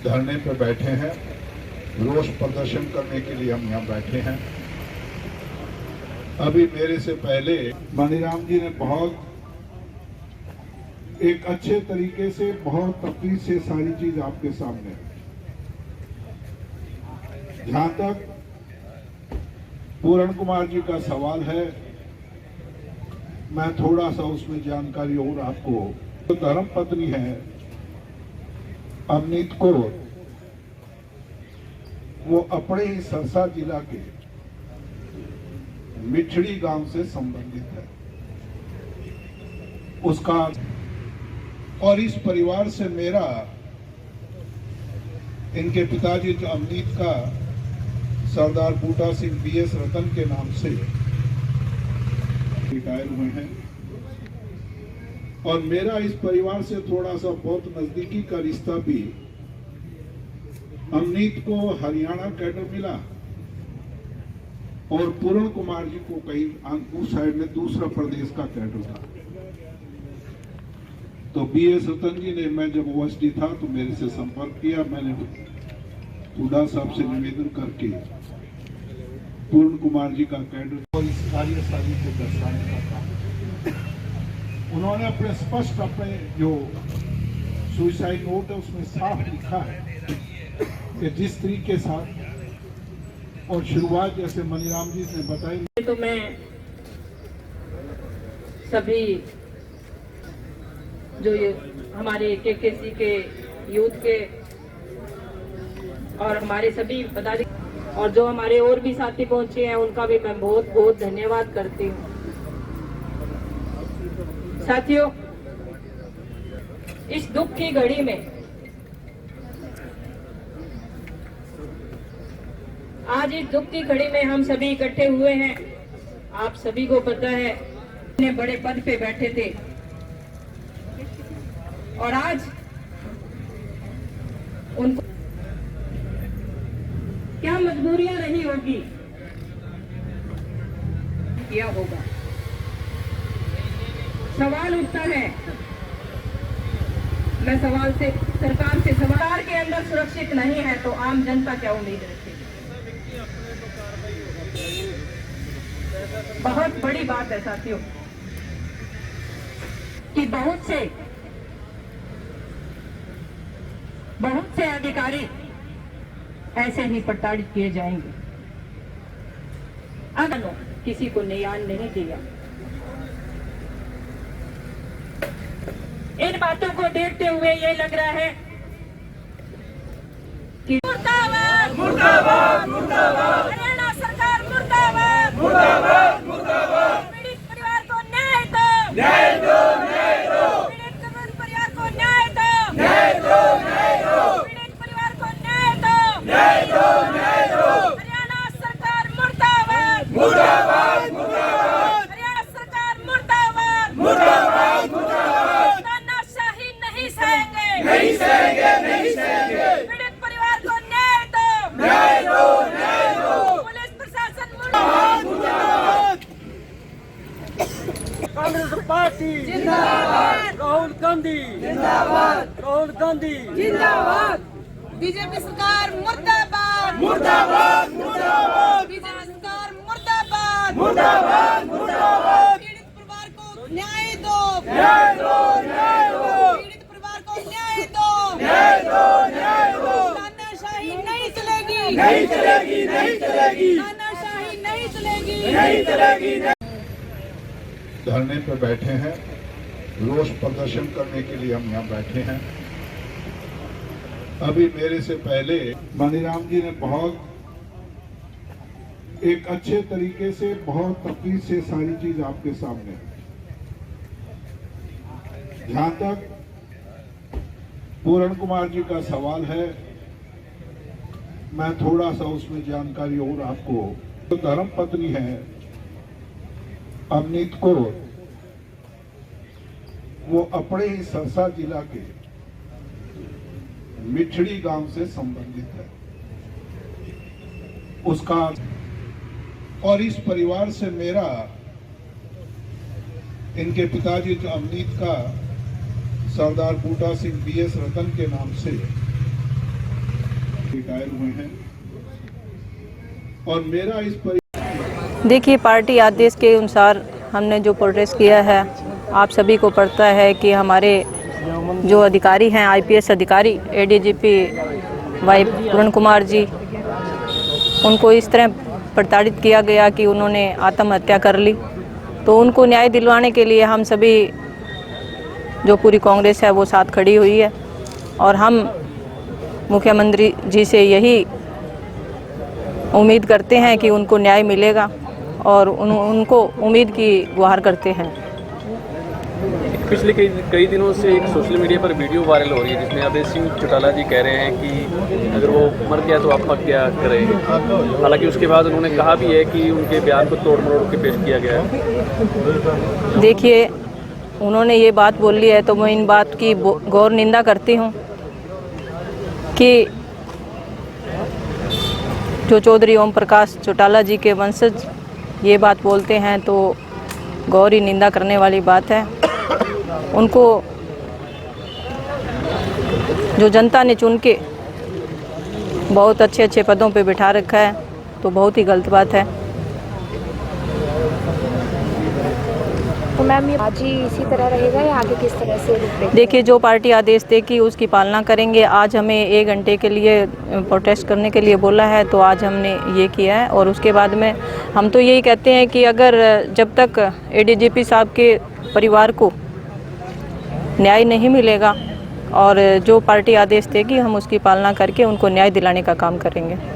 धरने पर बैठे हैं, रोष प्रदर्शन करने के लिए हम यहाँ बैठे हैं। अभी मेरे से पहले मनीराम जी ने बहुत एक अच्छे तरीके से, बहुत तफसील से सारी चीज आपके सामने, जहां तक पूरण कुमार जी का सवाल है, मैं थोड़ा सा उसमें जानकारी और आपको, तो धर्म पत्नी है अवनीत कौर, वो अपने ही सरसा जिला के मिठड़ी गांव से संबंधित है। उसका और इस परिवार से मेरा, इनके पिताजी जो अवनीत का सरदार बूटा सिंह बीएस रतन के नाम से रिटायर हुए हैं, और मेरा इस परिवार से थोड़ा सा बहुत नजदीकी का रिश्ता भी। अवनीत को हरियाणा कैडर मिला और पूरण कुमार जी को कहीं उस साइड में दूसरा प्रदेश का कैडर था। तो बीएस रतन जी ने, मैं जब ओएसडी था तो मेरे से संपर्क किया। मैंने हुड्डा साहब से निवेदन करके पूर्ण कुमार जी का कैडर और इस कार्यशैली को दर्शाने का काम उन्होंने अपने स्पष्ट, अपने जो सुसाइड नोट है उसमें साफ लिखा है कि जिस तरीके साथ, और शुरुआत जैसे मनीराम जी ने बताई। तो मैं सभी जो ये हमारे केकेसी के यूथ के और हमारे सभी पदाधिकारी और जो हमारे और भी साथी पहुंचे हैं, उनका भी मैं बहुत बहुत धन्यवाद करती हूँ। साथियों, इस दुख की घड़ी में आज इस दुख की घड़ी में हम सभी इकट्ठे हुए हैं। आप सभी को पता है, इतने बड़े पद पे बैठे थे और आज उनको क्या मजबूरियां रही होगी, किया होगा। सवाल उठता है, मैं सवाल से सरकार से, सरकार के अंदर सुरक्षित नहीं है तो आम जनता क्या उम्मीद रखेगी। बहुत बड़ी बात है साथियों कि बहुत से अधिकारी ऐसे ही प्रताड़ित किए जाएंगे अगर किसी को न्याय नहीं दिया। इन बातों को देखते हुए ये लग रहा है कि मुर्दाबाद मुर्दाबाद मुर्दाबाद, हरियाणा सरकार मुर्दाबाद मुर्दाबाद मुर्दाबाद, पीड़ित परिवार को न्याय दो, न्याय दो, न्याय दो, पीड़ित परिवार को न्याय दो, न्याय दो, न्याय दो, पीड़ित परिवार को न्याय दो, न्याय दो, न्याय दो, हरियाणा सरकार मुर्दाबाद मुर्दाबाद मुर्दाबाद, हरियाणा सरकार मुर्दाबाद मुर्दाबाद मुर्दाबाद, तानाशाही नहीं सहेंगे, नहीं सहेंगे, नहीं सहेंगे, पीड़ित परिवार को न्याय दो, न्याय दो, न्याय दो, पुलिस प्रशासन मुर्दाबाद मुर्दाबाद, कांग्रेस पार्टी जिंदाबाद, राहुल गांधी जिंदाबाद, राहुल गांधी जिंदाबाद, बीजेपी सरकार मुर्दाबाद मुर्दाबाद मुर्दाबाद बीजेपी सरकार मुर्दाबाद मुर्दाबाद मुर्दाबाद, पीड़ित परिवार को न्याय दो, न्याय दो, न्याय दो, पीड़ित परिवार को न्याय दो, न्याय दो, न्याय दो, तानाशाही नहीं चलेगी, नहीं चलेगी, नहीं चलेगी, तानाशाही नहीं चलेगी, नहीं चलेगी। धरने पर बैठे हैं, रोष प्रदर्शन करने के लिए हम यहाँ बैठे हैं। अभी मेरे से पहले मनीराम जी ने बहुत एक अच्छे तरीके से, बहुत तफसील से सारी चीज आपके सामने, जहां तक पूरण कुमार जी का सवाल है, मैं थोड़ा सा उसमें जानकारी और आपको, तो धर्म पत्नी है अवनीत कौर, वो अपने ही सरसा जिला के मिठड़ी गांव से संबंधित है। उसका और इस परिवार से मेरा, इनके पिताजी जो अवनीत का सरदार बूटा सिंह बीएस रतन के नाम से रिटायर हुए हैं और मेरा इस पर देखिए, पार्टी आदेश के अनुसार हमने जो प्रोटेस्ट किया है, आप सभी को पता है कि हमारे जो अधिकारी हैं, आईपीएस अधिकारी एडीजीपी वाई पूर्ण कुमार जी, उनको इस तरह प्रताड़ित किया गया कि उन्होंने आत्महत्या कर ली। तो उनको न्याय दिलवाने के लिए हम सभी जो पूरी कांग्रेस है वो साथ खड़ी हुई है और हम मुख्यमंत्री जी से यही उम्मीद करते हैं कि उनको न्याय मिलेगा और उनको उम्मीद की गुहार करते हैं। पिछले कई दिनों से एक सोशल मीडिया पर वीडियो वायरल हो रही है जिसमें अभय सिंह चौटाला जी कह रहे हैं कि अगर वो मर गया तो आत्महत्या करेंगे। हालांकि उसके बाद उन्होंने कहा भी है कि उनके बयान को तोड़ मरोड़ के पेश किया गया है। देखिए, उन्होंने ये बात बोल ली है तो मैं इन बात की गौर निंदा करती हूँ कि जो चौधरी ओम प्रकाश चौटाला जी के वंशज ये बात बोलते हैं तो गौर ही निंदा करने वाली बात है। उनको जो जनता ने चुन के बहुत अच्छे अच्छे पदों पे बिठा रखा है तो बहुत ही गलत बात है। तो मैम, ये आज ही इसी तरह रहेगा या आगे किस तरह से रुक देंगे? देखिए, जो पार्टी आदेश देगी उसकी पालना करेंगे। आज हमें 1 घंटे के लिए प्रोटेस्ट करने के लिए बोला है तो आज हमने ये किया है और उसके बाद में हम तो यही कहते हैं कि अगर जब तक एडीजीपी साहब के परिवार को न्याय नहीं मिलेगा और जो पार्टी आदेश देगी हम उसकी पालना करके उनको न्याय दिलाने का काम करेंगे।